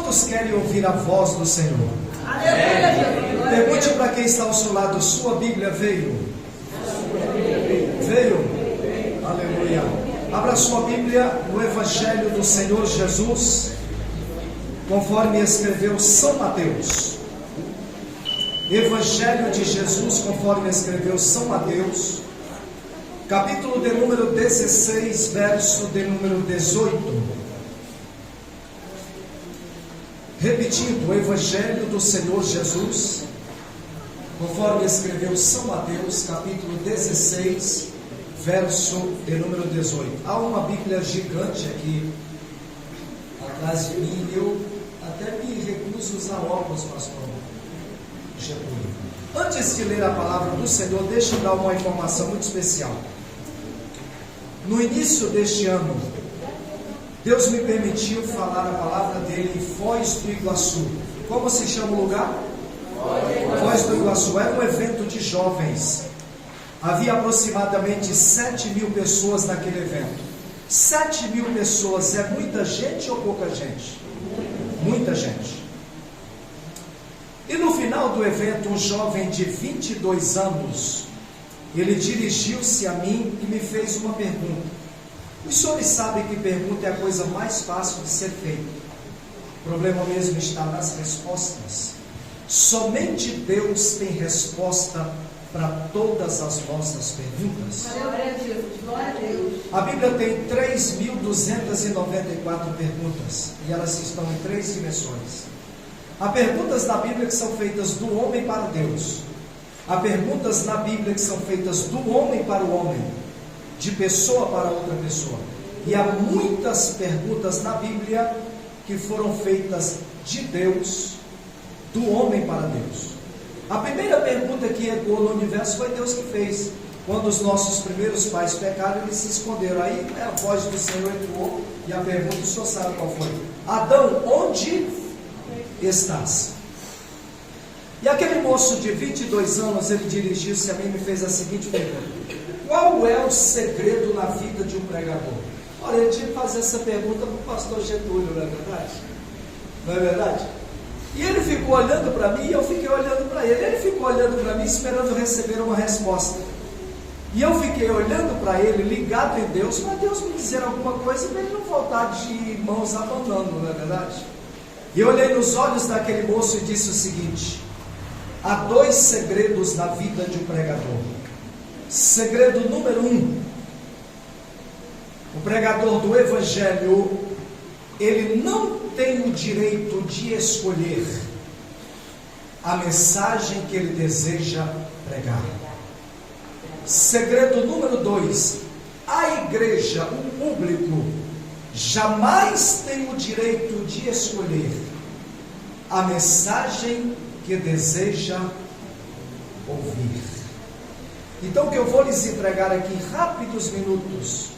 Quantos querem ouvir a voz do Senhor? Aleluia. Pergunte para quem está ao seu lado: sua Bíblia veio? Veio? Aleluia. Abra sua Bíblia no Evangelho do Senhor Jesus, conforme escreveu São Mateus. Evangelho de Jesus, conforme escreveu São Mateus, capítulo de número 16, verso de número 18. Repetindo, o Evangelho do Senhor Jesus, conforme escreveu São Mateus, capítulo 16, verso de número 18. Há uma Bíblia gigante aqui atrás de mim, e eu até me recuso a usar óculos, pastor Getúlio. Antes de ler a palavra do Senhor, deixa eu dar uma informação muito especial. No início deste ano, Deus me permitiu falar a palavra dele em Foz do Iguaçu. Como se chama o lugar? Foz do Iguaçu. Era um evento de jovens. Havia aproximadamente 7.000 pessoas naquele evento. 7.000 pessoas é muita gente ou pouca gente? Muita gente. E no final do evento, um jovem de 22 anos, ele dirigiu-se a mim e me fez uma pergunta. Os senhores sabem que pergunta é a coisa mais fácil de ser feita. O problema mesmo está nas respostas. Somente Deus tem resposta para todas as nossas perguntas. Glória a Deus, glória a Deus. A Bíblia tem 3.294 perguntas, e elas estão em 3 dimensões. Há perguntas na Bíblia que são feitas do homem para Deus. Há perguntas na Bíblia que são feitas do homem para o homem, de pessoa para outra pessoa. E há muitas perguntas na Bíblia que foram feitas de Deus, do homem para Deus. A primeira pergunta que ecoou no universo foi Deus que fez. Quando os nossos primeiros pais pecaram, eles se esconderam. Aí a voz do Senhor ecoou e a pergunta, o senhor sabe qual foi? Adão, onde estás? E aquele moço de 22 anos, ele dirigiu-se a mim e me fez a seguinte pergunta: qual é o segredo na vida de um pregador? Olha, ele tinha que fazer essa pergunta para o pastor Getúlio, não é verdade? Não é verdade? E ele ficou olhando para mim e eu fiquei olhando para ele. Ele ficou olhando para mim esperando receber uma resposta. E eu fiquei olhando para ele, ligado em Deus, para Deus me dizer alguma coisa, para ele não voltar de mãos abanando, não é verdade? E eu olhei nos olhos daquele moço e disse o seguinte: há 2 segredos na vida de um pregador. Segredo número 1: o pregador do Evangelho, ele não tem o direito de escolher a mensagem que ele deseja pregar. Segredo número 2: a igreja, o público, jamais tem o direito de escolher a mensagem que deseja ouvir. Então, o que eu vou lhes entregar aqui em rápidos minutos,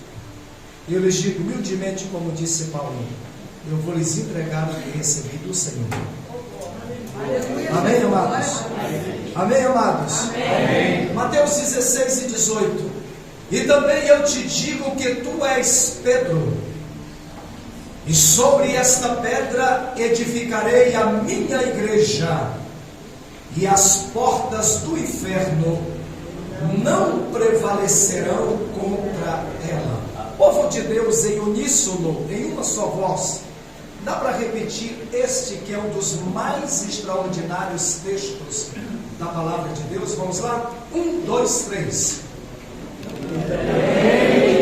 eu lhes digo humildemente, como disse Paulo, eu vou lhes entregar o que recebi do Senhor. Amém, amados? Amém, amados? Amém. Mateus 16 e 18. E também eu te digo que tu és Pedro, e sobre esta pedra edificarei a minha igreja, e as portas do inferno não prevalecerão contra ela. Povo de Deus, em uníssono, em uma só voz, dá para repetir este que é um dos mais extraordinários textos da palavra de Deus? Vamos lá? 1, 2, 3.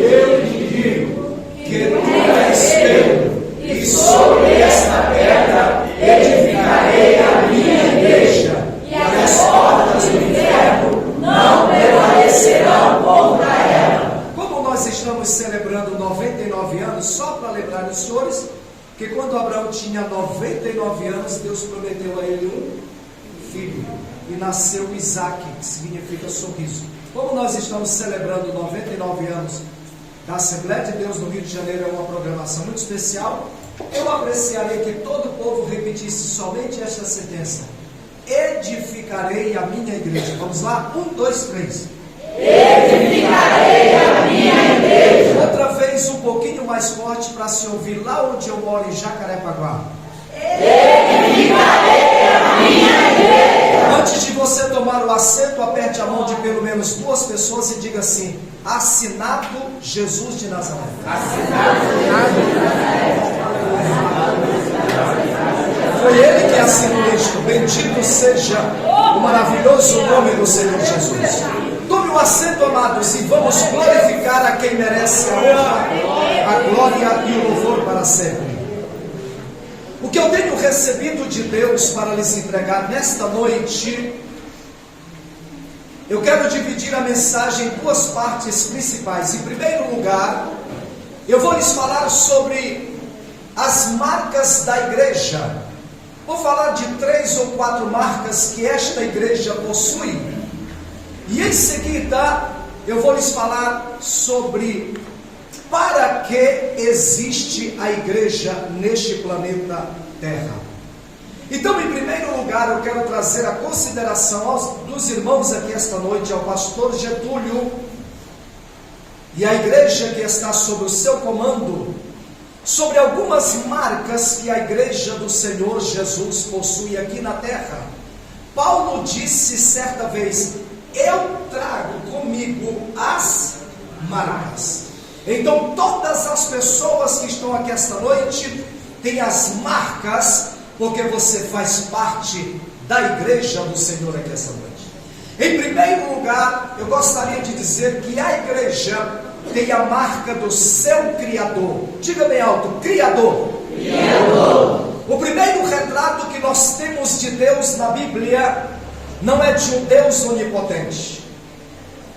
Eu te digo que tu és Pedro, e sobre esta pedra edificarei a minha igreja, e as portas do inferno não prevalecerão contra ela. Como nós estamos celebrando 99 anos, só para lembrar os senhores que quando Abraão tinha 99 anos, Deus prometeu a ele um filho, e nasceu Isaac, que significa sorriso. Como nós estamos celebrando 99 anos da Assembleia de Deus no Rio de Janeiro, é uma programação muito especial, eu apreciaria que todo o povo repetisse somente esta sentença: edificarei a minha igreja. Vamos lá? 1, 2, 3. Edificarei a minha igreja. Outra vez um pouquinho mais forte para se ouvir lá onde eu moro, em Jacarepaguá. Edificarei a minha igreja. Antes de você tomar o assento, aperte a mão de pelo menos duas pessoas e diga assim: assinado Jesus de Nazaré. Foi Ele que assinou isto. Bendito seja o maravilhoso nome do Senhor Jesus. Tome o assento, amados, e vamos glorificar a quem merece a honra, a glória e o louvor para sempre. O que eu tenho recebido de Deus para lhes entregar nesta noite, eu quero dividir a mensagem em duas partes principais. Em primeiro lugar, eu vou lhes falar sobre as marcas da igreja. Vou falar de 3 ou 4 marcas que esta igreja possui. E em seguida, eu vou lhes falar sobre para que existe a igreja neste planeta Terra. Então, em primeiro lugar, eu quero trazer a consideração dos irmãos aqui esta noite, ao pastor Getúlio e a igreja que está sob o seu comando, sobre algumas marcas que a igreja do Senhor Jesus possui aqui na terra. Paulo disse certa vez: eu trago comigo as marcas. Então todas as pessoas que estão aqui esta noite têm as marcas, porque você faz parte da igreja do Senhor aqui esta noite. Em primeiro lugar, eu gostaria de dizer que a igreja tem a marca do seu Criador. Diga bem alto: Criador. Criador. O primeiro retrato que nós temos de Deus na Bíblia não é de um Deus onipotente.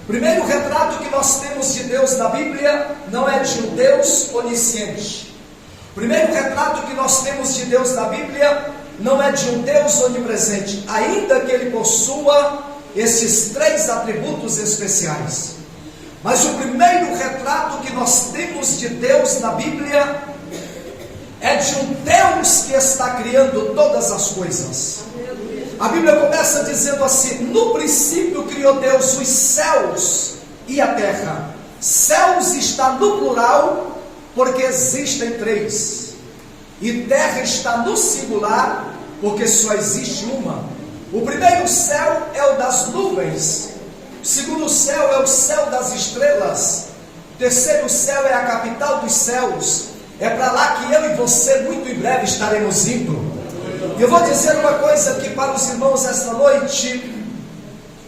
O primeiro retrato que nós temos de Deus na Bíblia não é de um Deus onisciente. O primeiro retrato que nós temos de Deus na Bíblia não é de um Deus onipresente, ainda que ele possua esses 3 atributos especiais. Mas o primeiro retrato que nós temos de Deus na Bíblia é de um Deus que está criando todas as coisas. A Bíblia começa dizendo assim: no princípio criou Deus os céus e a terra. Céus está no plural, porque existem 3. E terra está no singular, porque só existe uma. O primeiro céu é o das nuvens. O segundo céu é o céu das estrelas. O terceiro céu é a capital dos céus. É para lá que eu e você muito em breve estaremos indo. E eu vou dizer uma coisa aqui para os irmãos esta noite,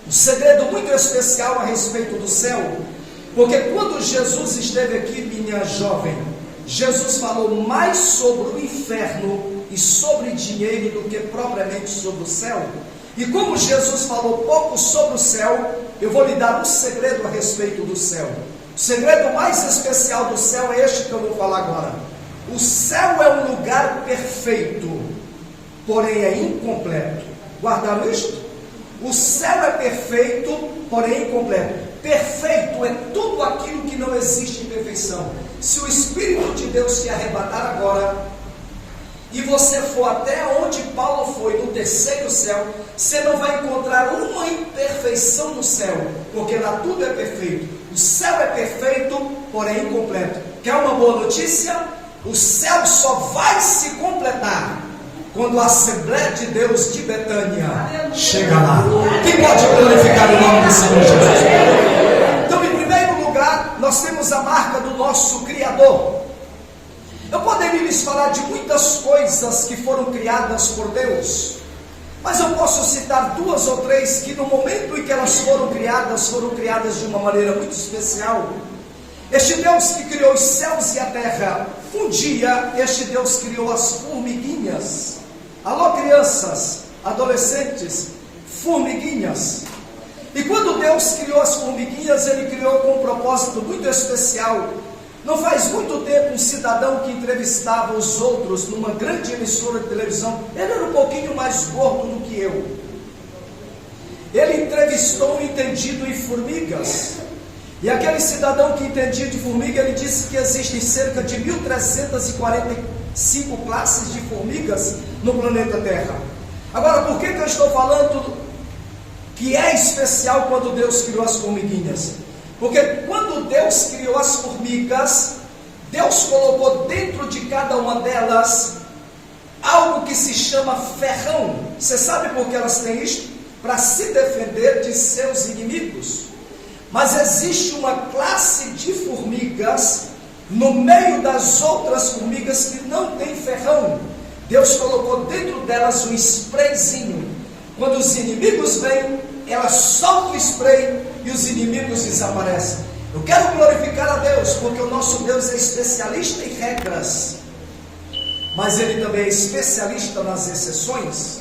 um segredo muito especial a respeito do céu. Porque quando Jesus esteve aqui, minha jovem, Jesus falou mais sobre o inferno e sobre dinheiro do que propriamente sobre o céu. E como Jesus falou pouco sobre o céu, eu vou lhe dar um segredo a respeito do céu. O segredo mais especial do céu é este que eu vou falar agora. O céu é um lugar perfeito, porém é incompleto. Guardaram isto? O céu é perfeito, porém incompleto. Perfeito é tudo aquilo que não existe em perfeição. Se o Espírito de Deus te arrebatar agora e você for até onde Paulo foi, no terceiro céu, você não vai encontrar uma imperfeição no céu, porque lá tudo é perfeito. O céu é perfeito, porém incompleto. Quer uma boa notícia? O céu só vai se completar quando a Assembleia de Deus de Betânia chega lá. Quem pode glorificar o nome do Senhor Jesus? Então, em primeiro lugar, nós temos a marca do nosso Criador. Eu poderia lhes falar de muitas coisas que foram criadas por Deus, mas eu posso citar 2 ou 3 que no momento em que elas foram criadas de uma maneira muito especial. Este Deus que criou os céus e a terra, um dia este Deus criou as formiguinhas. Alô, crianças, adolescentes, formiguinhas. E quando Deus criou as formiguinhas, Ele criou com um propósito muito especial. Não faz muito tempo, um cidadão que entrevistava os outros numa grande emissora de televisão, ele era um pouquinho mais gordo do que eu. Ele entrevistou um entendido em formigas. E aquele cidadão que entendia de formiga, ele disse que existem cerca de 1.345 classes de formigas no planeta Terra. Agora, por que eu estou falando que é especial quando Deus criou as formiguinhas? Porque quando Deus criou as formigas, Deus colocou dentro de cada uma delas algo que se chama ferrão. Você sabe por que elas têm isto? Para se defender de seus inimigos. Mas existe uma classe de formigas no meio das outras formigas que não tem ferrão. Deus colocou dentro delas um sprayzinho. Quando os inimigos vêm, ela solta o spray e os inimigos desaparecem. Eu quero glorificar a Deus, porque o nosso Deus é especialista em regras, mas Ele também é especialista nas exceções.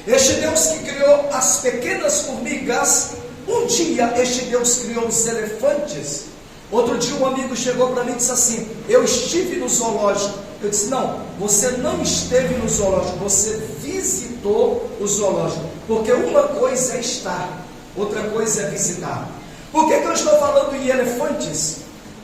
Este Deus que criou as pequenas formigas, um dia este Deus criou os elefantes. Outro dia um amigo chegou para mim e disse assim: eu estive no zoológico. Eu disse: não, você não esteve no zoológico, você visitou o zoológico. Porque uma coisa é estar, outra coisa é visitar. Por que eu estou falando em elefantes?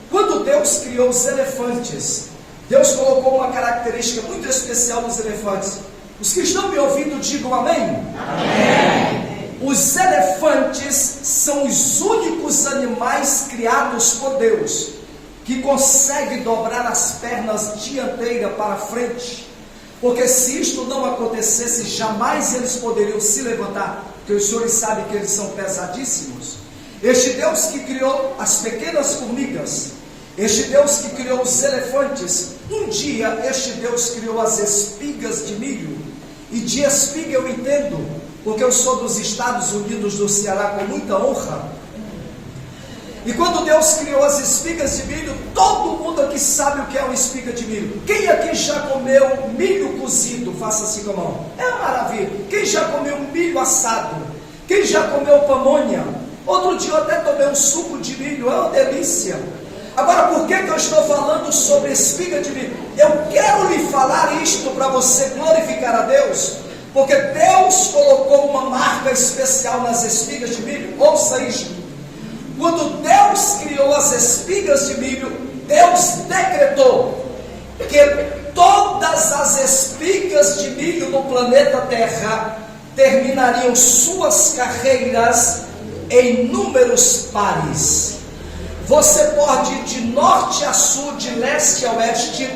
Quando Deus criou os elefantes, Deus colocou uma característica muito especial nos elefantes. Os que estão me ouvindo, digam amém. Amém. Os elefantes são os únicos animais criados por Deus que conseguem dobrar as pernas dianteiras para frente. Porque se isto não acontecesse, jamais eles poderiam se levantar, porque os senhores sabem que eles são pesadíssimos. Este Deus que criou as pequenas formigas, este Deus que criou os elefantes, um dia este Deus criou as espigas de milho. E de espiga eu entendo, porque eu sou dos Estados Unidos do Ceará com muita honra. E quando Deus criou as espigas de milho, todo mundo aqui sabe o que é uma espiga de milho. Quem aqui já comeu milho cozido? Faça assim com a mão. É uma maravilha. Quem já comeu milho assado? Quem já comeu pamonha? Outro dia eu até tomei um suco de milho, é uma delícia. Agora, por que eu estou falando sobre espiga de milho? Eu quero lhe falar isto para você glorificar a Deus, porque Deus colocou uma marca especial nas espigas de milho. Ouça isto. Quando Deus criou as espigas de milho, Deus decretou que todas as espigas de milho no planeta Terra terminariam suas carreiras em números pares. Você pode ir de norte a sul, de leste a oeste,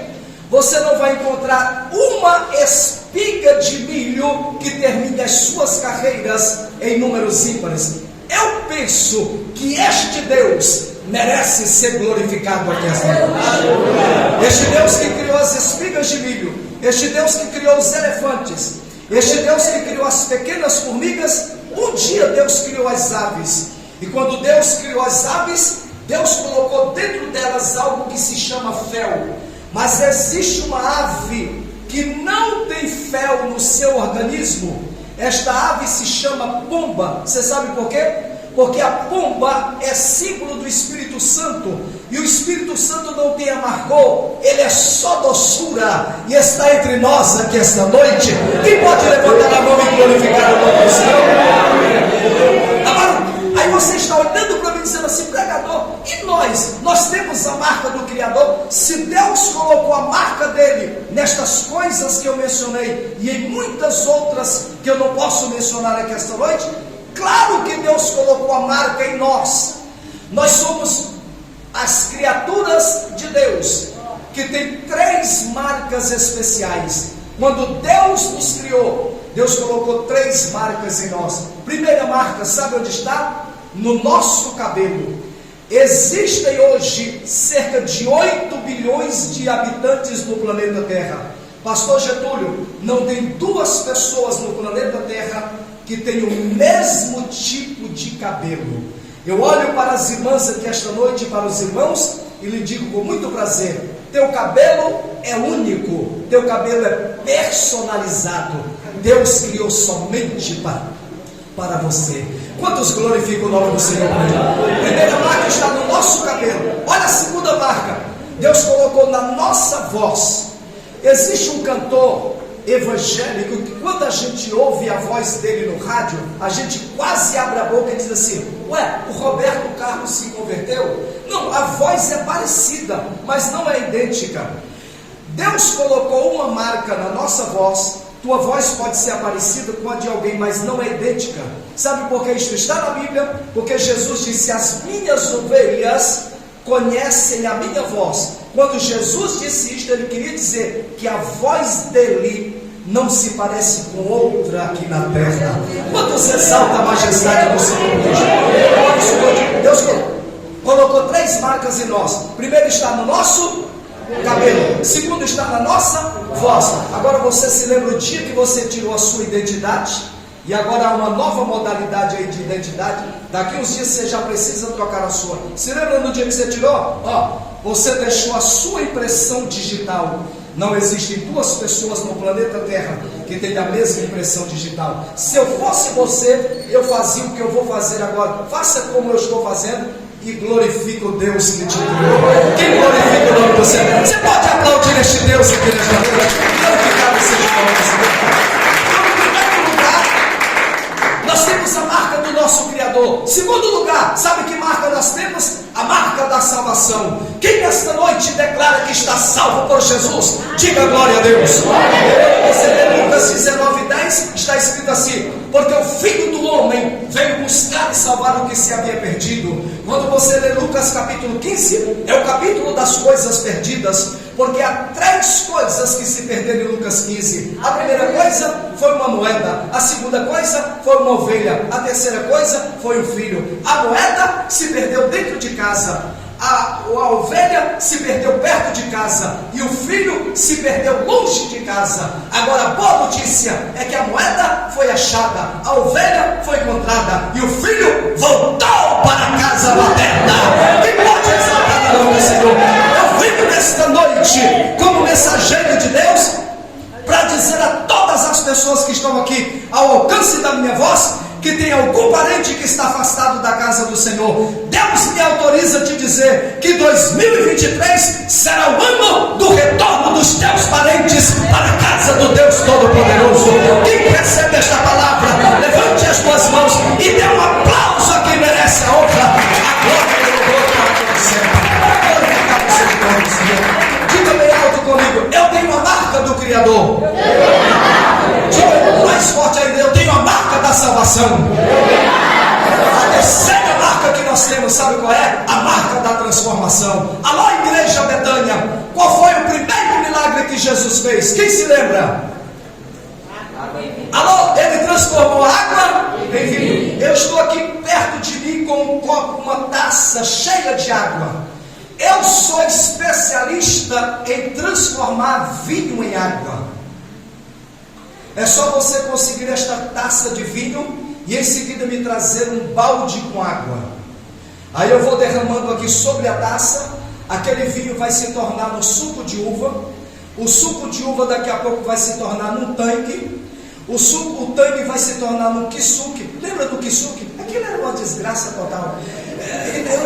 você não vai encontrar uma espiga de milho que termine as suas carreiras em números ímpares. Eu penso que este Deus merece ser glorificado aqui esta noite. Este Deus que criou as espigas de milho, este Deus que criou os elefantes, este Deus que criou as pequenas formigas, um dia Deus criou as aves. E quando Deus criou as aves, Deus colocou dentro delas algo que se chama fel. Mas existe uma ave que não tem fel no seu organismo. Esta ave se chama pomba. Você sabe por quê? Porque a pomba é símbolo do Espírito Santo. E o Espírito Santo não tem amargor, ele é só doçura. E está entre nós aqui esta noite. Quem pode levantar a mão e glorificar o nome do Senhor? Agora, aí você está olhando para mim dizendo assim: pregador, e nós? Nós temos a marca do Criador. Se Deus colocou a marca dele nestas coisas que eu mencionei e em muitas outras que eu não posso mencionar aqui esta noite, claro que Deus colocou a marca em nós. Nós somos as criaturas de Deus que tem 3 marcas especiais. Quando Deus nos criou, Deus colocou 3 marcas em nós. Primeira marca, sabe onde está? No nosso cabelo. Existem hoje cerca de 8 bilhões de habitantes no planeta Terra. Pastor Getúlio, não tem 2 pessoas no planeta Terra que têm o mesmo tipo de cabelo. Eu olho para as irmãs aqui esta noite, para os irmãos, e lhe digo com muito prazer: teu cabelo é único, teu cabelo é personalizado. Deus criou somente para você. Quantos glorificam o nome do Senhor? A primeira marca está no nosso cabelo. Olha a segunda marca. Deus colocou na nossa voz. Existe um cantor evangélico que quando a gente ouve a voz dele no rádio, a gente quase abre a boca e diz assim: ué, o Roberto Carlos se converteu? Não, a voz é parecida, mas não é idêntica. Deus colocou uma marca na nossa voz. Tua voz pode ser parecida com a de alguém, mas não é idêntica. Sabe por que isso está na Bíblia? Porque Jesus disse: as minhas ovelhas conhecem a minha voz. Quando Jesus disse isto, ele queria dizer que a voz dele não se parece com outra aqui na terra. Quantos exalta a majestade do Senhor Deus? Deus colocou 3 marcas em nós. Primeiro está no nosso cabelo, segundo está na nossa voz. Agora você se lembra o dia que você tirou a sua identidade? E agora há uma nova modalidade aí de identidade. Daqui uns dias você já precisa trocar a sua. Se lembra no dia que você tirou? Você deixou a sua impressão digital. Não existem 2 pessoas no planeta Terra que tenham a mesma impressão digital. Se eu fosse você, eu fazia o que eu vou fazer agora. Faça como eu estou fazendo e glorifique o Deus que te criou. Quem glorifica o nome do Senhor? Você pode aplaudir este Deus aqui nesta noite. Glorificado seja o nome do Senhor. Nós temos a marca do nosso Criador. Segundo lugar, sabe que marca nós temos? A marca da salvação. Quem nesta noite declara que está salvo por Jesus, diga glória a Deus. Você lê Lucas 19:10, está escrito assim: porque o Filho do Homem veio buscar e salvar o que se havia perdido. Quando você lê Lucas capítulo 15, é o capítulo das coisas perdidas, porque há 3 coisas que se perderam em Lucas 15. A primeira coisa foi uma moeda, a segunda coisa foi uma ovelha, a terceira coisa foi um filho. A moeda se perdeu dentro de casa, a ovelha se perdeu perto de casa e o filho se perdeu longe de casa. Agora a boa notícia é que a moeda foi achada, a ovelha foi encontrada e o filho voltou para a casa materna. Quem pode exaltar o nome do Senhor? Eu venho nesta noite como mensageiro de Deus para dizer a todas as pessoas que estão aqui ao alcance da minha voz, que tem algum parente que está afastado da casa do Senhor. Deus me autoriza a te dizer que 2023 será o ano do retorno dos teus parentes para a casa do Deus Todo-Poderoso. Quem recebe esta palavra, levante as tuas mãos e dê um aplauso a quem merece a honra, a glória e o louvor para todo sempre. Glorificado seja o nome do Senhor. Diga bem alto comigo: eu tenho a marca do Criador. Diga mais forte ainda: eu tenho a marca da salvação. A terceira marca que nós temos, sabe qual é? A marca da transformação. Alô, Igreja Betânia, qual foi o primeiro milagre que Jesus fez? Quem se lembra? Alô, ele transformou água em vinho. Eu estou aqui perto de mim com um copo, uma taça cheia de água. Eu sou especialista em transformar vinho em água. É só você conseguir esta taça de vinho e em seguida me trazer um balde com água. Aí eu vou derramando aqui sobre a taça. Aquele vinho vai se tornar no suco de uva. O suco de uva daqui a pouco vai se tornar num tanque. O tanque vai se tornar num kisuke. Lembra do kisuke? Aquilo era uma desgraça total.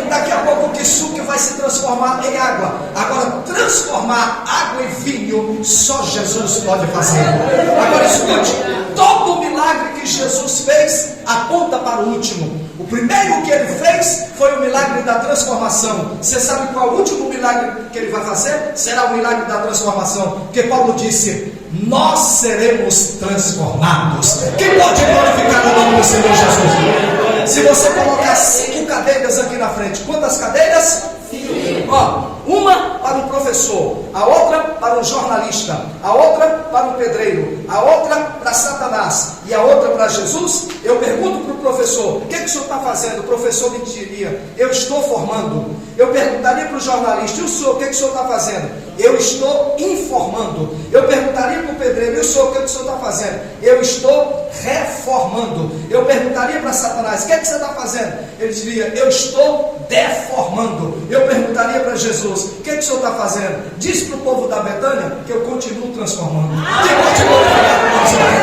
Daqui a pouco o kisuke vai se transformar em água. Agora, transformar água em vinho, só Jesus pode fazer. Agora escute, todo o milagre que Jesus fez aponta para o último. O primeiro que ele fez foi o milagre da transformação. Você sabe qual é o último milagre que ele vai fazer? Será o milagre da transformação. Porque Paulo disse: nós seremos transformados. Quem pode glorificar o nome do Senhor Jesus? Se você colocar 5 cadeiras aqui na frente, quantas cadeiras? 5. Uma para um professor, a outra para um jornalista, a outra para um pedreiro, a outra para Satanás e a outra para Jesus. Eu pergunto para o professor: o que o senhor está fazendo? O professor me diria: eu estou formando. Eu perguntaria para o jornalista: e o senhor, o que o senhor está fazendo? Eu estou informando. Eu perguntaria para o pedreiro: e o senhor, o que o senhor está fazendo? Eu estou reformando. Eu perguntaria para Satanás: o que você está fazendo? Ele diria: eu estou deformando. Eu perguntaria para Jesus: o que o senhor está fazendo? Diz para o povo da Betânia que eu continuo transformando.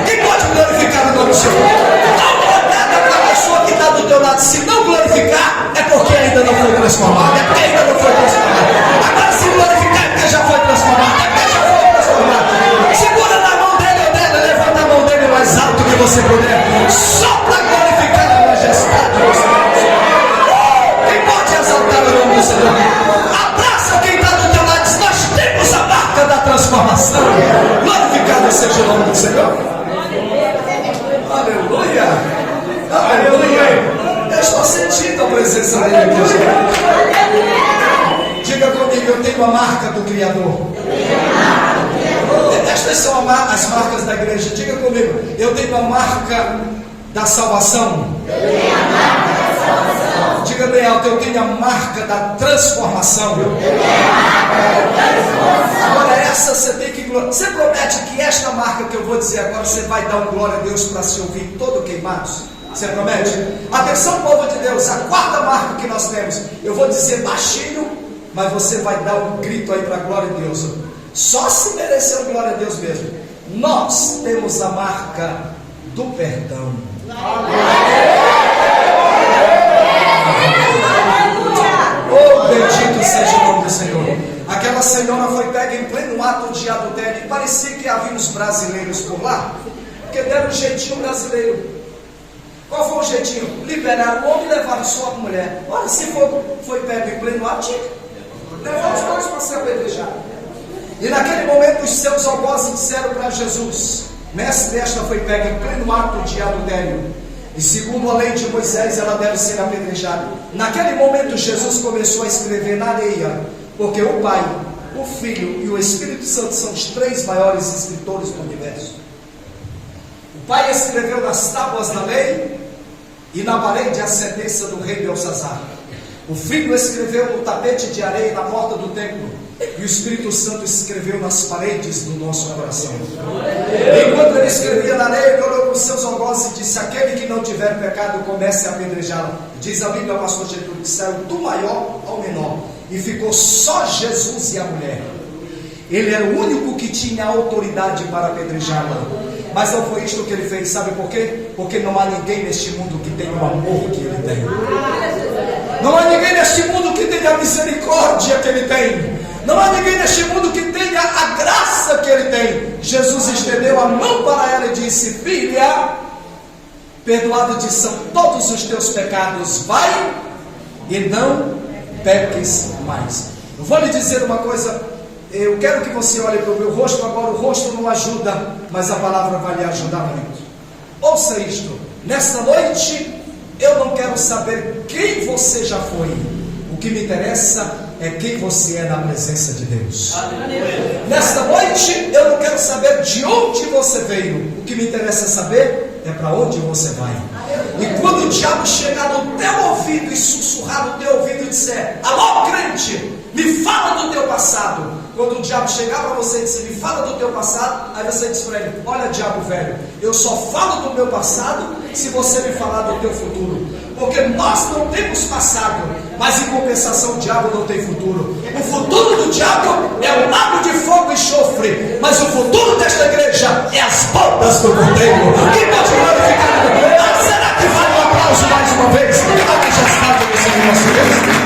Quem pode glorificar o nome do Senhor? Dá uma olhada para a pessoa que está do teu lado. Se não glorificar, é porque ainda não foi transformado. É porque ainda não foi transformado. Agora, se glorificar, é porque já foi transformado. É porque já foi transformado. Segura na mão dele ou dela, levanta a mão dele mais alto que você puder, só para glorificar a majestade do Senhor. Quem pode exaltar o nome do Senhor? Abraça quem está do teu lado. Nós temos a marca da transformação. Glorificado seja o nome do Senhor. Aleluia. Aleluia. Eu estou sentindo a presença dele aqui. Diga comigo: eu tenho a marca do Criador. Estas são as marcas da igreja. Diga comigo, eu tenho a marca da salvação. Diga bem alto, eu tenho a marca da transformação. Agora essa você tem que... Você promete que esta marca que eu vou dizer agora, você vai dar um glória a Deus para se ouvir todo queimados? Você promete? Atenção, povo de Deus, a quarta marca que nós temos, eu vou dizer baixinho, mas você vai dar um grito aí para a glória de Deus. Só se merecer glória a Deus mesmo. Nós temos a marca do perdão. Oh, bendito seja o nome do Senhor. Aquela senhora foi pega em pleno ato de adultério e parecia que havia uns brasileiros por lá, porque deram um jeitinho brasileiro. Qual foi o jeitinho? Liberaram o homem e levaram só a mulher. Olha, se foi pego em pleno ato, levaram os dois para ser apedrejados. E naquele momento os seus algozes disseram para Jesus: mestre, esta foi pega em pleno ato de adultério, e segundo a lei de Moisés ela deve ser apedrejada. Naquele momento Jesus começou a escrever na areia, porque o Pai, o Filho e o Espírito Santo são os três maiores escritores do universo. O Pai escreveu nas tábuas da lei e na parede a sentença do rei Belsazar. O Filho escreveu no tapete de areia na porta do templo, e o Espírito Santo escreveu nas paredes do nosso coração. Enquanto ele escrevia na areia, ele olhou para os seus algozes e disse: aquele que não tiver pecado, comece a apedrejá-lo. Diz a Bíblia, pastor Getúlio, que saiu do maior ao menor, e ficou só Jesus e a mulher. Ele era o único que tinha autoridade para apedrejá-la. Mas não foi isto que ele fez, sabe por quê? Porque não há ninguém neste mundo que tenha o amor que ele tem. Não há ninguém neste mundo que tenha a misericórdia que ele tem. Não há ninguém neste mundo que tenha a graça que ele tem. Jesus estendeu a mão para ela e disse: filha, perdoado te são todos os teus pecados, vai e não peques mais. Eu vou lhe dizer uma coisa. Eu quero que você olhe para o meu rosto. Agora o rosto não ajuda, mas a palavra vai lhe ajudar muito. Ouça isto. Nesta noite eu não quero saber quem você já foi. O que me interessa é quem você é na presença de Deus. Nesta noite eu não quero saber de onde você veio. O que me interessa saber é para onde você vai. E quando o diabo chegar no teu ouvido e sussurrar no teu ouvido e disser: alô crente, me fala do teu passado. Quando o diabo chegar para você e dizer: me fala do teu passado, aí você diz para ele: olha, diabo velho, eu só falo do meu passado se você me falar do teu futuro. Porque nós não temos passado, mas em compensação o diabo não tem futuro. O futuro do diabo é o lago de fogo e enxofre, mas o futuro desta igreja é as bodas do Cordeiro. Quem pode glorificar a Deus? Ah, será que vale um aplauso mais uma vez? A majestade do Senhor nosso Deus.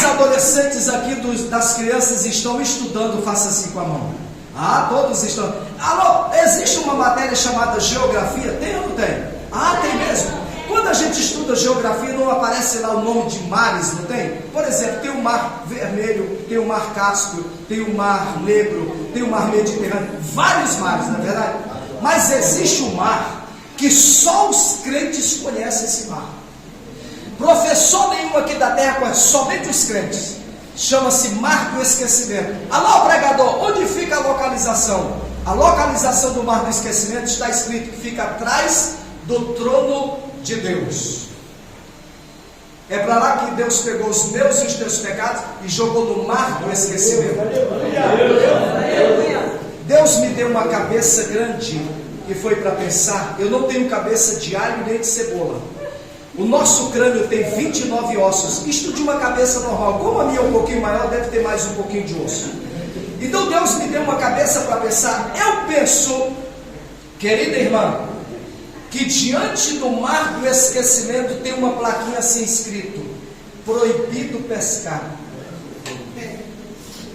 Adolescentes aqui, das crianças estão estudando, faça assim com a mão. Ah, todos estão. Alô, existe uma matéria chamada geografia? Tem ou não tem? Ah, tem mesmo. Quando a gente estuda geografia, não aparece lá o nome de mares, não tem? Por exemplo, tem o Mar Vermelho, tem o Mar Cáspio, tem o Mar Negro, tem o Mar Mediterrâneo, vários mares, não é verdade? Mas existe um mar que só os crentes conhecem esse mar. Professor nenhum aqui da terra conhece, somente os crentes. Chama-se Mar do Esquecimento. Alô, pregador, onde fica a localização? A localização do Mar do Esquecimento está escrito que fica atrás do trono de Deus. É para lá que Deus pegou os meus e os teus pecados e jogou no Mar do Esquecimento. Deus me deu uma cabeça grande e foi para pensar. Eu não tenho cabeça de alho nem de cebola. O nosso crânio tem 29 ossos. Isto de uma cabeça normal. Como a minha é um pouquinho maior, deve ter mais um pouquinho de osso. Então Deus me deu uma cabeça para pensar. Eu penso, querida irmã, que diante do Mar do Esquecimento tem uma plaquinha assim escrito: proibido pescar.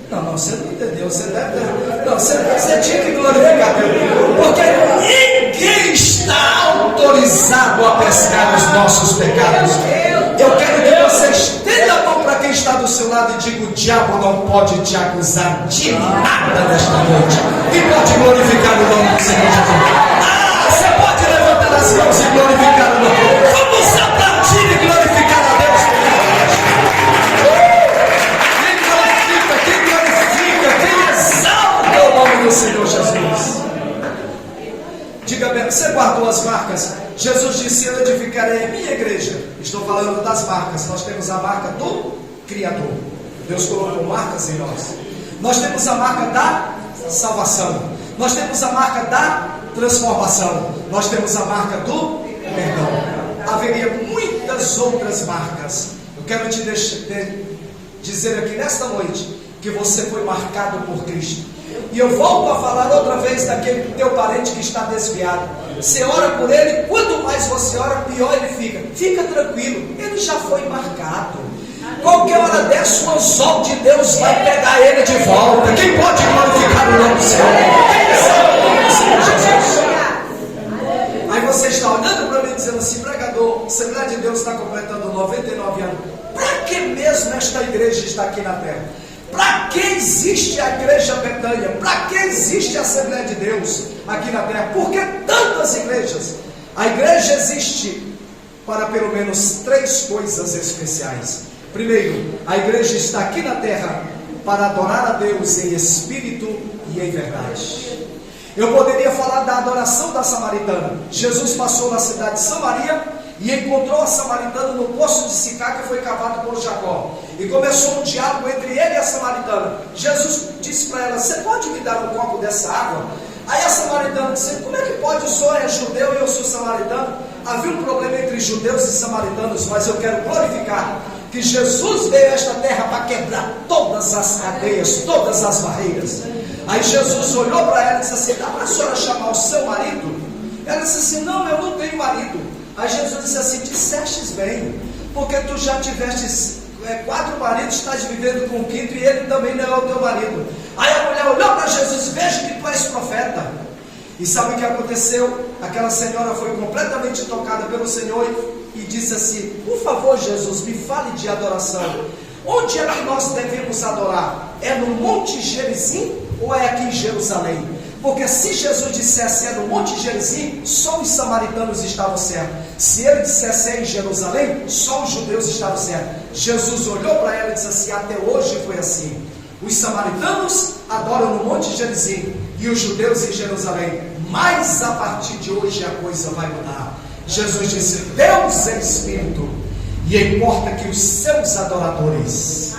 Não, você não entendeu. Você deve ter... Não, você tinha que glorificar Deus. Porque ninguém está autorizado a pescar os nossos pecados. Eu quero que você estenda a mão para quem está do seu lado e diga: o diabo não pode te acusar de nada nesta noite. E pode glorificar o nome do Senhor Jesus. Ah, você pode levantar as mãos e glorificar o nome. Vamos aplaudir e glorificar a Deus. falando das marcas, nós temos a marca do Criador. Deus colocou marcas em nós. Nós temos a marca da salvação. Nós temos a marca da transformação. Nós temos a marca do perdão. Haveria muitas outras marcas. Eu quero te dizer aqui nesta noite que você foi marcado por Cristo. E eu volto a falar outra vez daquele teu parente que está desviado. Você ora por ele, quanto mais você ora, pior ele fica. Fica tranquilo, ele já foi marcado. Qualquer hora dessa, o anzol de Deus vai pegar ele de volta. Quem pode glorificar o nome do Senhor? Quem sabe o nome do Senhor Jesus? Aí você está olhando para mim dizendo assim: pregador, a Assembleia de Deus está completando 99 anos. Para que mesmo esta igreja está aqui na terra? Para que existe a igreja Betânia? Para que existe a Assembleia de Deus aqui na terra? Por que tantas igrejas? A igreja existe para pelo menos 3 coisas especiais. Primeiro, a igreja está aqui na terra para adorar a Deus em espírito e em verdade. Eu poderia falar da adoração da samaritana. Jesus passou na cidade de Samaria e encontrou a samaritana no poço de Sicá, que foi cavado por Jacó. E começou um diálogo entre ele e a samaritana. Jesus disse para ela: você pode me dar um copo dessa água? Aí a samaritana disse: como é que pode? O senhor é judeu e eu sou samaritano. Havia um problema entre judeus e samaritanos, mas eu quero glorificar que Jesus veio a esta terra para quebrar todas as cadeias, todas as barreiras. Aí Jesus olhou para ela e disse assim: dá para a senhora chamar o seu marido? Ela disse assim: não, eu não tenho marido. Aí Jesus disse assim: dissestes bem, porque tu já tiveste 4 maridos, estás vivendo com o 5º e ele também não é o teu marido. Aí a mulher olhou para Jesus: veja que tu és profeta. E sabe o que aconteceu? Aquela senhora foi completamente tocada pelo Senhor e disse assim: por favor, Jesus, me fale de adoração. Onde é que nós devemos adorar? É no Monte Gerizim ou é aqui em Jerusalém? Porque se Jesus dissesse é no Monte Gerizim, só os samaritanos estavam certos. Se ele dissesse é em Jerusalém, só os judeus estavam certos. Jesus olhou para ela e disse assim: até hoje foi assim. Os samaritanos adoram no Monte Gerizim e os judeus em Jerusalém. Mas a partir de hoje a coisa vai mudar. Jesus disse: Deus é Espírito e importa que os seus adoradores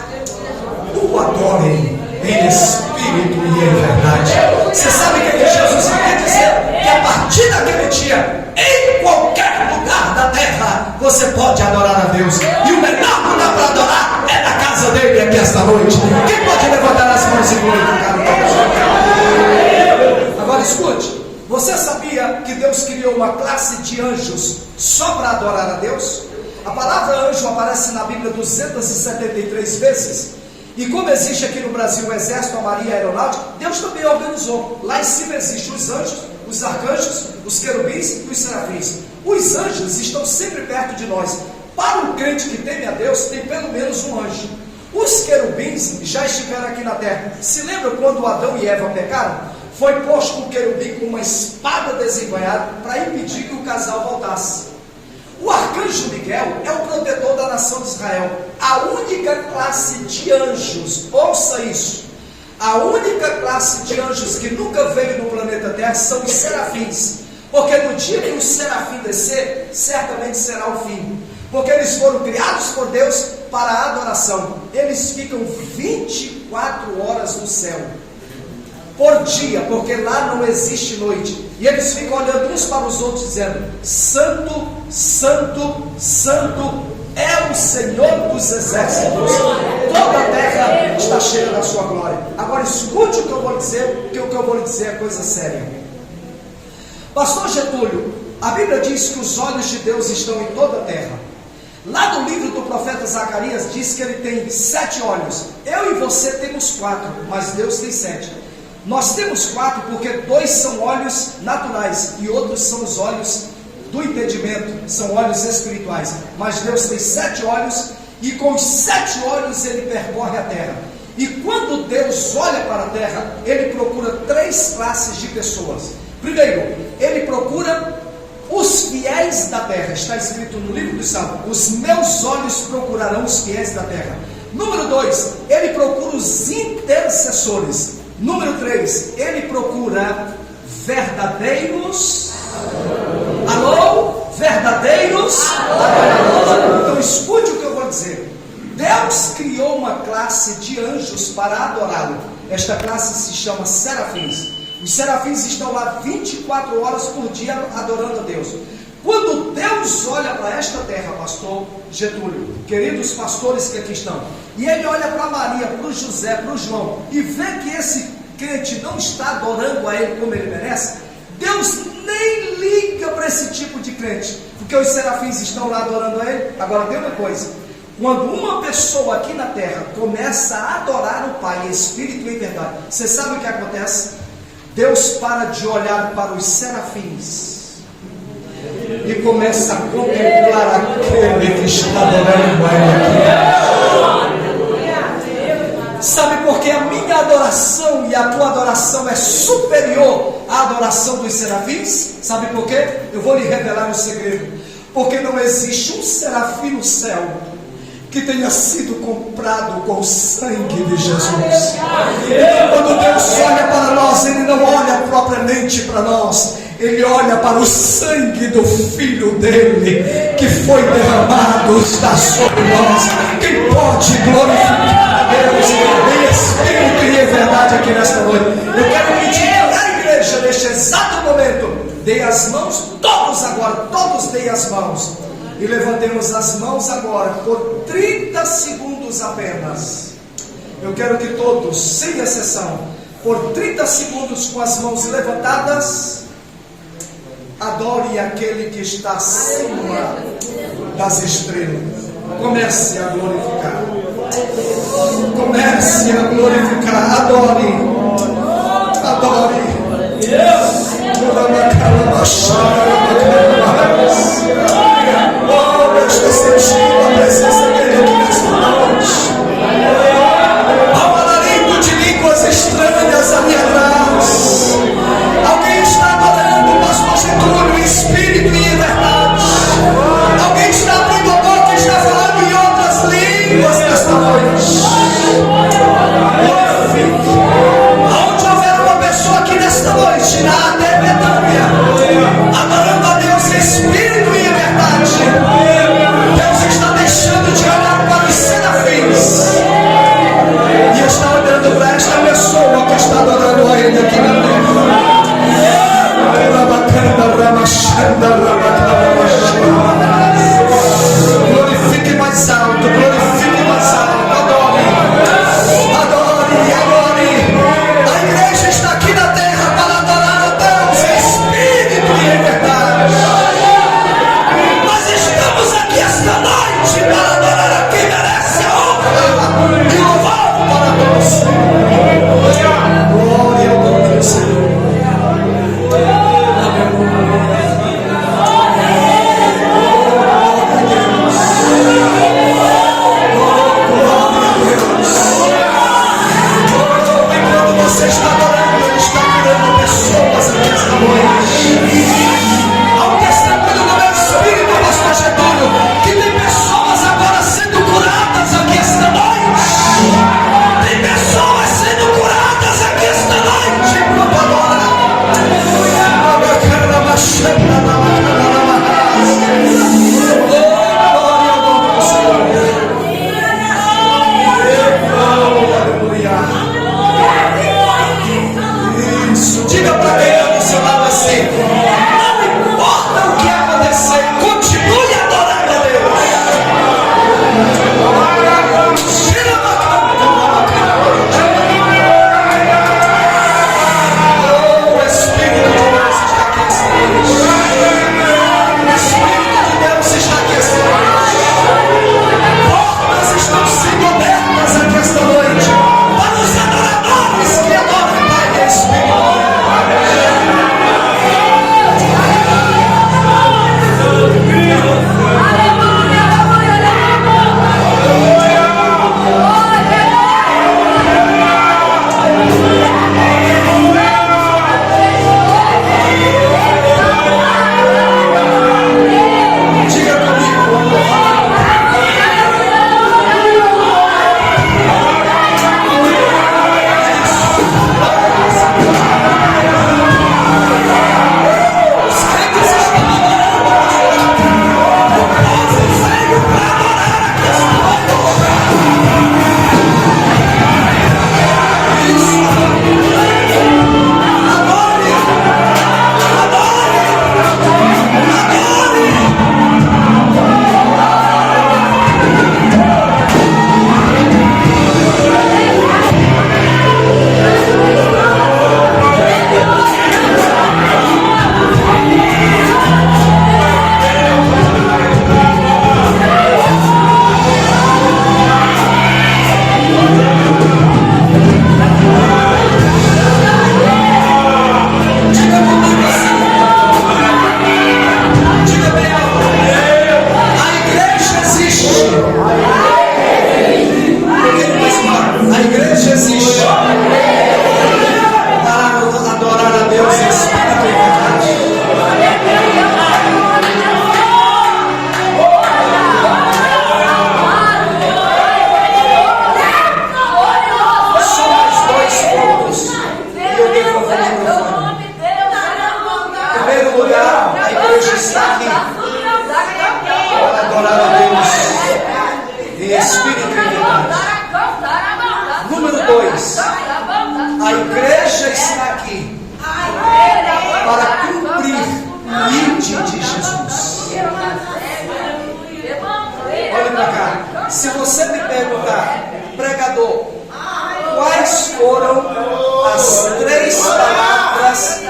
o adorem em Espírito e em verdade. Você sabe o que Jesus quer dizer? Que a partir daquele dia, em qualquer lugar da terra, você pode adorar a Deus. E o melhor lugar para adorar é na casa dele aqui esta noite. Quem pode levantar as mãos e glorificar o Deus? Agora escute. Você sabia que Deus criou uma classe de anjos só para adorar a Deus? A palavra anjo aparece na Bíblia 273 vezes. E como existe aqui no Brasil o Exército, a Marinha Aeronáutica, Deus também organizou. Lá em cima existem os anjos, os arcanjos, os querubins e os serafins. Os anjos estão sempre perto de nós. Para o crente que teme a Deus, tem pelo menos um anjo. Os querubins já estiveram aqui na terra. Se lembra quando Adão e Eva pecaram? Foi posto um querubim com uma espada desembanhada para impedir que o casal voltasse. O arcanjo Miguel é o protetor da nação de Israel. A única classe de anjos, ouça isso, a única classe de anjos que nunca veio no planeta Terra são os serafins. Porque no dia que o serafim descer, certamente será o fim. Porque eles foram criados por Deus para a adoração. Eles ficam 24 horas no céu por dia, porque lá não existe noite. E eles ficam olhando uns para os outros dizendo: Santo, Santo, Santo é o Senhor dos exércitos. Toda a terra está cheia da sua glória. Agora escute o que eu vou dizer, porque o que eu vou lhe dizer é coisa séria. Pastor Getúlio, a Bíblia diz que os olhos de Deus estão em toda a terra. Lá no livro do profeta Zacarias diz que ele tem 7 olhos. Eu e você temos 4, mas Deus tem 7. Nós temos 4 porque 2 são olhos naturais e outros são os olhos do entendimento, são olhos espirituais. Mas Deus tem 7 olhos e com os 7 olhos ele percorre a terra. E quando Deus olha para a terra, ele procura 3 classes de pessoas. Primeiro, ele procura os fiéis da terra. Está escrito no livro do Salmo: os meus olhos procurarão os fiéis da terra. Número 2, ele procura os intercessores. Número 3, ele procura verdadeiros, alô, verdadeiros adoradores. Então escute o que eu vou dizer. Deus criou uma classe de anjos para adorá-lo. Esta classe se chama serafins. Os serafins estão lá 24 horas por dia adorando a Deus. Quando Deus olha para esta terra, pastor Getúlio, queridos pastores que aqui estão, e ele olha para Maria, para o José, para o João, e vê que esse crente não está adorando a ele como ele merece, Deus nem liga para esse tipo de crente, porque os serafins estão lá adorando a ele. Agora tem uma coisa: quando uma pessoa aqui na terra começa a adorar o Pai em espírito e em verdade, você sabe o que acontece? Deus para de olhar para os serafins e começa a contemplar aquele que está adorando a ele aqui. Sabe por que a minha adoração e a tua adoração é superior à adoração dos serafins? Sabe por quê? Eu vou lhe revelar um segredo. Porque não existe um serafim no céu que tenha sido comprado com o sangue de Jesus. Então, quando Deus olha para nós, Ele não olha propriamente para nós, Ele olha para o sangue do Filho dele, que foi derramado, está sobre nós. Quem pode glorificar a Deus em espírito e em verdade aqui nesta noite? Eu quero pedir à igreja, neste exato momento, dê as mãos, todos agora, todos deem as mãos. E levantemos as mãos agora, por 30 segundos apenas. Eu quero que todos, sem exceção, por 30 segundos com as mãos levantadas, adore aquele que está acima das estrelas. Comece a glorificar. Comece a glorificar. Adore. Adore. Oh, eu estou sentindo a presença dele aqui nesta noite. Há um alarido de línguas estranhas ali atrás. Alguém está adorando o pastor Getúlio em espírito e em verdade. Alguém está abrindo a boca e está falando em outras línguas nesta noite. Aonde houver uma pessoa aqui nesta noite, na AD Betânia, adorando a Deus em espírito e em verdade, Deus está deixando de olhar para os serafins e está olhando para esta pessoa que está adorando a Ele aqui na terra. Glorifique mais alto, adore. Número 2, a igreja está aqui para cumprir o ide de Jesus. Olha para cá. Se você me perguntar, pregador, quais foram as 3 palavras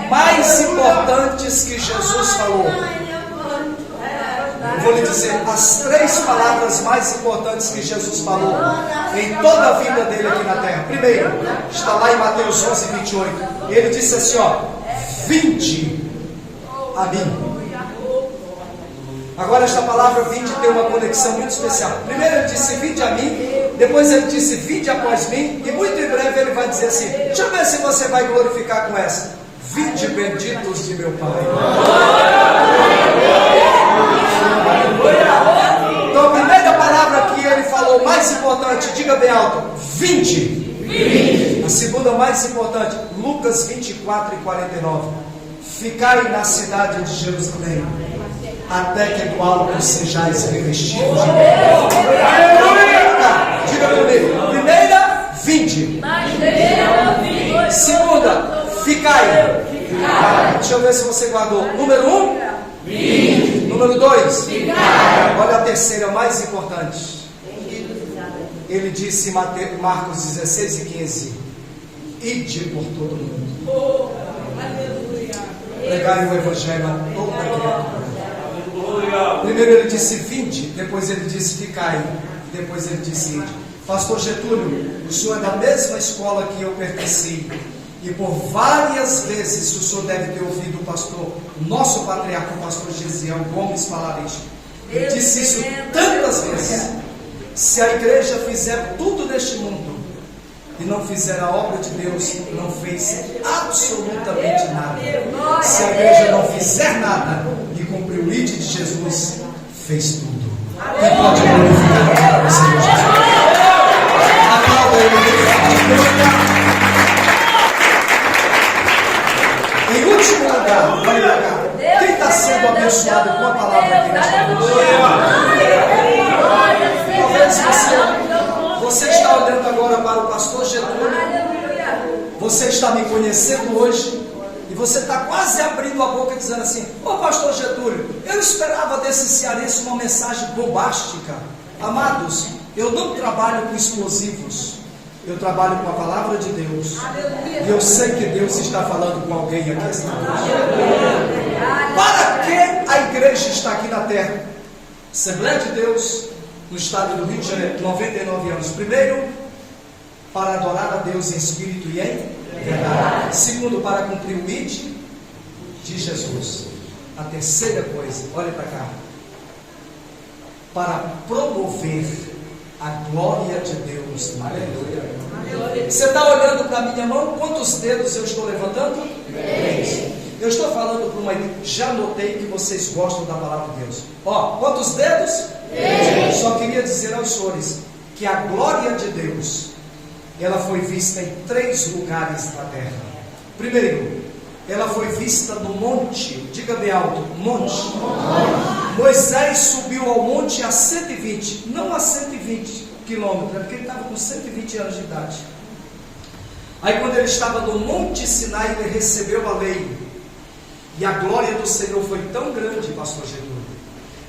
mais importantes que Jesus falou? Eu vou lhe dizer as 3 palavras mais importantes que Jesus falou em toda a vida dele aqui na terra. Primeiro, está lá em Mateus 11, 28. Ele disse assim, ó: vinde a mim. Agora esta palavra vinde tem uma conexão muito especial. Primeiro ele disse vinde a mim, depois ele disse vinde após mim, e muito em breve ele vai dizer assim, deixa eu ver se você vai glorificar com essa: vinde benditos de meu Pai. Então a primeira palavra que ele falou mais importante, diga bem alto: vinde. A segunda mais importante, Lucas 24 e 49: ficai na cidade de Jerusalém, até que do alto sejais revestidos de diga comigo. Primeira, vinde. Segunda, ficai. Deixa eu ver se você guardou. Número 1, vinde. Número 2, ficai. Olha a terceira, mais importante. Ele disse em Marcos 16 e 15: ide por todo mundo, pregai o evangelho a toda criatura. Primeiro ele disse vinde, depois ele disse ficai, depois ele disse ide. Pastor Getúlio, o senhor é da mesma escola que eu pertenci, e por várias vezes o senhor deve ter ouvido o pastor, o nosso patriarca, o pastor Gesiel Gomes, falar isso. Ele disse isso tantas vezes. Se a igreja fizer tudo neste mundo e não fizer a obra de Deus, não fez absolutamente nada. Se a igreja não fizer nada e cumprir o ide de Jesus, fez tudo. Quem pode glorificar o Senhor Jesus? Aplauda ele. Em último lugar, olha para cá. Quem está sendo abençoado com a palavra aqui nesta noite? Talvez você está olhando agora para o pastor Getúlio. Você está me conhecendo hoje e você está quase abrindo a boca dizendo assim: ô pastor Getúlio, eu esperava desse cearense uma mensagem bombástica. Amados, eu não trabalho com explosivos, eu trabalho com a palavra de Deus. E eu sei que Deus está falando com alguém aqui esta noite. Para que a igreja está aqui na terra? Assembleia de Deus, no estado do Rio de Janeiro, 99 anos. Primeiro, para adorar a Deus em espírito e em verdade. Segundo, para cumprir o ide de Jesus. A terceira coisa, olha para cá: para promover a glória de Deus. Aleluia. Você está olhando para a minha mão? Quantos dedos eu estou levantando? 3. Eu estou falando para uma igreja. Já notei que vocês gostam da palavra de Deus. Ó, quantos dedos? 3. Só queria dizer aos senhores que a glória de Deus, ela foi vista em 3 lugares da terra. Primeiro, ela foi vista no monte. Diga bem alto: monte. Moisés subiu ao monte a 120, não a 120 quilômetros, porque ele estava com 120 anos de idade. Aí quando ele estava no monte Sinai, ele recebeu a lei, e a glória do Senhor foi tão grande, pastor Getúlio,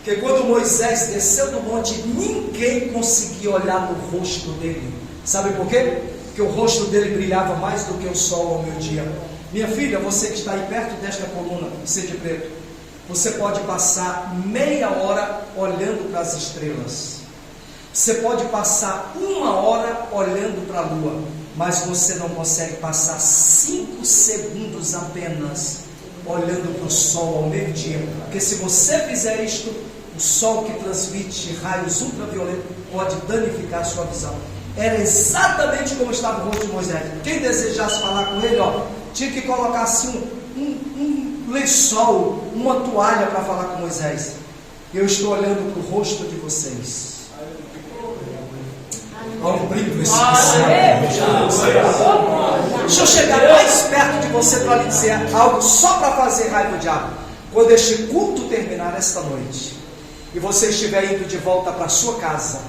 que quando Moisés desceu do monte, ninguém conseguia olhar no rosto dele. Sabe por quê? Porque o rosto dele brilhava mais do que o sol ao meio-dia. Minha filha, você que está aí perto desta coluna, de preto, você pode passar meia hora olhando para as estrelas. Você pode passar 1 hora olhando para a lua, mas você não consegue passar 5 segundos apenas olhando para o sol ao meio-dia. Porque se você fizer isto, o sol que transmite raios ultravioletos pode danificar a sua visão. Era exatamente como estava o rosto de Moisés. Quem desejasse falar com ele, tinha que colocar assim um lençol, uma toalha para falar com Moisés. Eu estou olhando para o rosto de vocês. Olha o brilho desse céu. Deixa eu chegar mais perto de você para lhe dizer algo só para fazer raiva do diabo. Quando este culto terminar esta noite e você estiver indo de volta para a sua casa,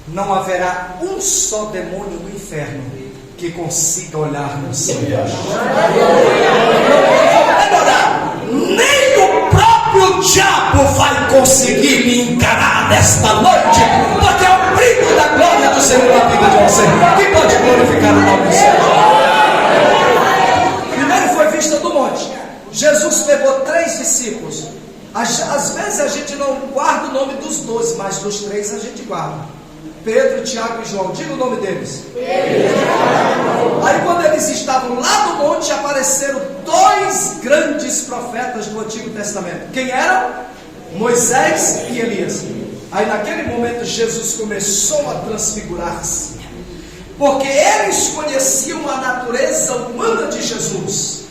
não haverá um só demônio no inferno que consiga olhar no seu olhos. Nem o próprio diabo vai conseguir me encarar nesta noite, porque é o brilho da glória do Senhor na vida de você. Quem pode glorificar o nome do Senhor? Primeiro foi vista do monte. Jesus pegou 3 discípulos. Às vezes a gente não guarda o nome dos 12, mas dos 3 a gente guarda. Pedro, Tiago e João. Diga o nome deles. Aí quando eles estavam lá no monte, apareceram 2 grandes profetas do Antigo Testamento. Quem eram? Moisés e Elias. Aí naquele momento Jesus começou a transfigurar-se, porque eles conheciam a natureza humana de Jesus,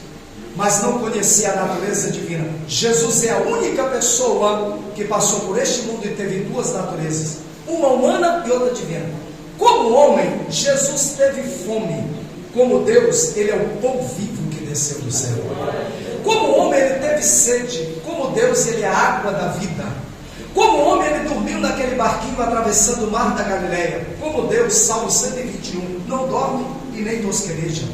mas não conhecia a natureza divina. Jesus é a única pessoa que passou por este mundo e teve 2 naturezas, uma humana e outra divina. Como homem, Jesus teve fome. Como Deus, ele é o pão vivo que desceu do céu. Como homem, ele teve sede. Como Deus, ele é a água da vida. Como homem, ele dormiu naquele barquinho atravessando o mar da Galileia. Como Deus, Salmo 121, não dorme e nem tosqueneja.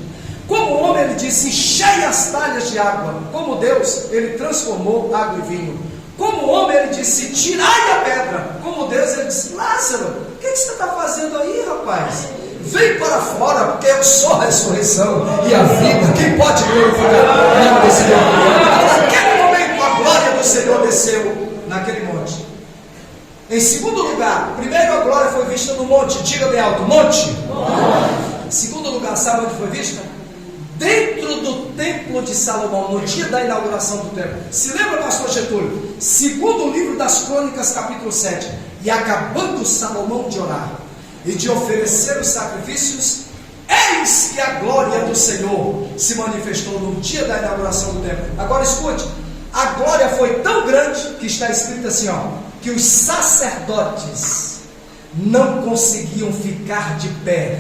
Como homem, ele disse: enchei as talhas de água. Como Deus, ele transformou água em vinho. Como homem, ele disse: tirai a pedra. Como Deus, ele disse: Lázaro, o que você está fazendo aí, rapaz? Vem para fora, porque eu sou a ressurreição e a vida. Quem pode glorificar o nome desse Deus? Naquele momento, a glória do Senhor desceu naquele monte. Em segundo lugar, primeiro a glória foi vista no monte. Diga bem alto: monte. Em segundo lugar, sabe onde foi vista? Dentro do templo de Salomão, no dia da inauguração do templo. Se lembra, pastor Getúlio? Segundo livro das Crônicas, capítulo 7. E acabando Salomão de orar e de oferecer os sacrifícios, eis que a glória do Senhor se manifestou no dia da inauguração do templo. Agora escute, a glória foi tão grande que está escrito assim, ó, que os sacerdotes não conseguiam ficar de pé.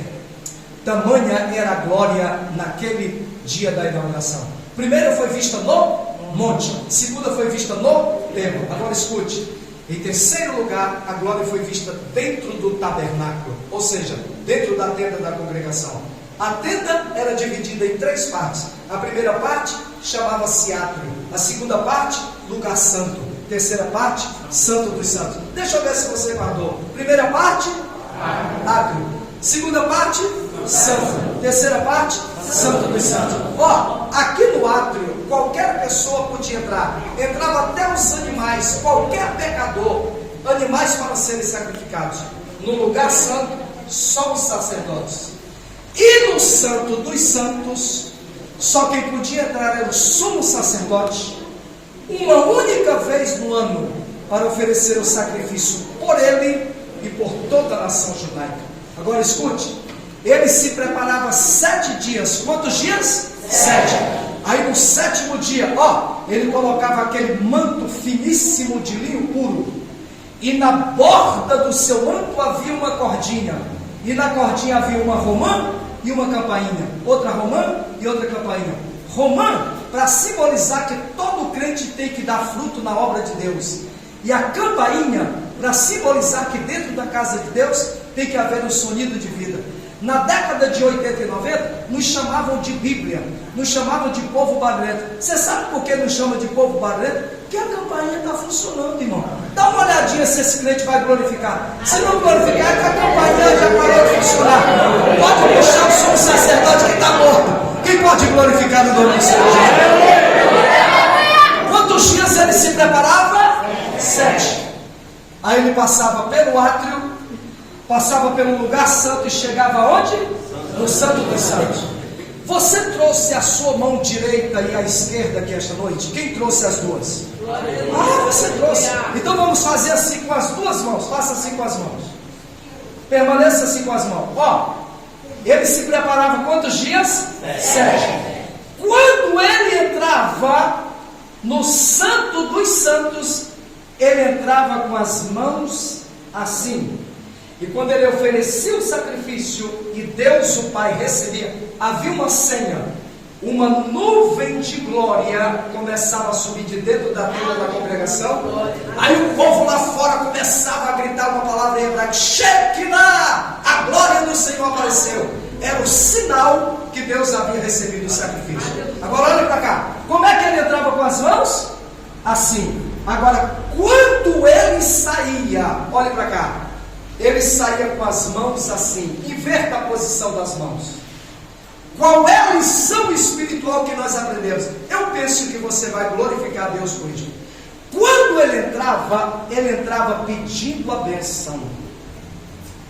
Tamanha era a glória naquele dia da inauguração. Primeiro foi vista no monte, segunda foi vista no templo. Agora escute, em terceiro lugar, a glória foi vista dentro do tabernáculo, ou seja, dentro da tenda da congregação. A tenda era dividida em 3 partes. A primeira parte chamava-se átrio, a segunda parte, lugar santo, terceira parte, santo dos santos. Deixa eu ver se você guardou. Primeira parte, átrio. Segunda parte, santo. Terceira parte, santo dos santos. Ó, aqui no átrio, qualquer pessoa podia entrar. Entrava até os animais, qualquer pecador, animais para serem sacrificados. No lugar santo, só os sacerdotes. E no santo dos santos, só quem podia entrar era o sumo sacerdote, uma única vez no ano, para oferecer o sacrifício por ele e por toda a nação judaica. Agora escute, ele se preparava 7 dias. Quantos dias? 7. Aí no 7º dia, ó, ele colocava aquele manto finíssimo de linho puro, e na borda do seu manto havia uma cordinha, e na cordinha havia uma romã e uma campainha, outra romã e outra campainha. Romã para simbolizar que todo crente tem que dar fruto na obra de Deus, e a campainha para simbolizar que dentro da casa de Deus tem que haver um sonido de vida. Na década de 80 e 90, nos chamavam de Bíblia, nos chamavam de povo barulhento. Você sabe por que nos chama de povo barulhento? Porque a campainha está funcionando, irmão. Dá uma olhadinha se esse crente vai glorificar. Se não glorificar, é que a campainha já parou de funcionar. Pode puxar o sumo sacerdote que está morto. Quem pode glorificar o nome do Senhor? Quantos dias ele se preparava? 7. Aí ele passava pelo átrio, passava pelo lugar santo e chegava aonde? No santo dos santos. Você trouxe a sua mão direita e a esquerda aqui esta noite? Quem trouxe as duas? Ah, você trouxe. Então vamos fazer assim com as duas mãos. Faça assim com as mãos. Permaneça assim com as mãos. Ó, ele se preparava quantos dias? 7. Quando ele entrava no santo dos santos, ele entrava com as mãos assim. E quando ele oferecia o sacrifício e Deus o Pai recebia, havia uma senha. uma nuvem de glória começava a subir de dentro da tenda da congregação. Aí o povo lá fora começava a gritar uma palavra em hebraico: Shekinah, a glória do Senhor apareceu. Era o sinal que Deus havia recebido o sacrifício. Agora olha para cá, como é que ele entrava com as mãos? Assim. Agora, quando ele saía, olhe para cá, ele saía com as mãos assim. Inverta a posição das mãos. Qual é a lição espiritual que nós aprendemos? Eu penso que você vai glorificar a Deus por isso. Quando ele entrava pedindo a bênção.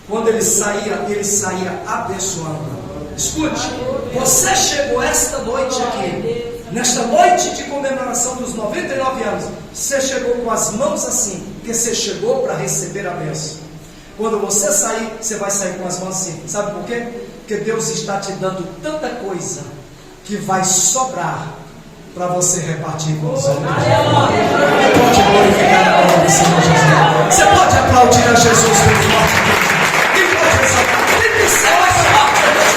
Quando ele saía abençoando. Escute, você chegou esta noite aqui, nesta noite de comemoração dos 99 anos, você chegou com as mãos assim, porque você chegou para receber a bênção. Quando você sair, você vai sair com as mãos assim. Sabe por quê? Porque Deus está te dando tanta coisa que vai sobrar para você repartir com os outros. Pode glorificar a palavra do Senhor Jesus. Você pode aplaudir a Jesus muito forte. Quem pode exaltar? Quem tem céu mais forte a Deus?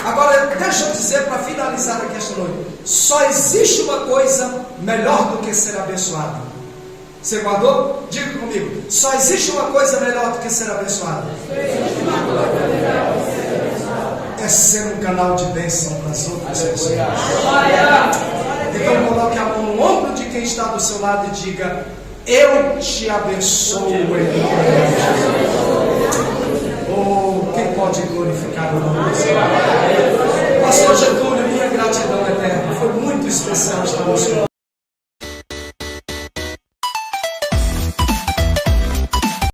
Agora, deixa eu dizer para finalizar aqui esta noite: só existe uma coisa melhor do que ser abençoado. Você guardou? Diga comigo: só existe uma coisa melhor do que ser abençoado. É ser um canal de bênção para as outras pessoas. Então coloque a mão no ombro de quem está do seu lado e diga: eu te abençoo em nome de Jesus. Oh, quem pode glorificar o nome do Senhor? Pastor Getúlio, minha gratidão eterna. Foi muito especial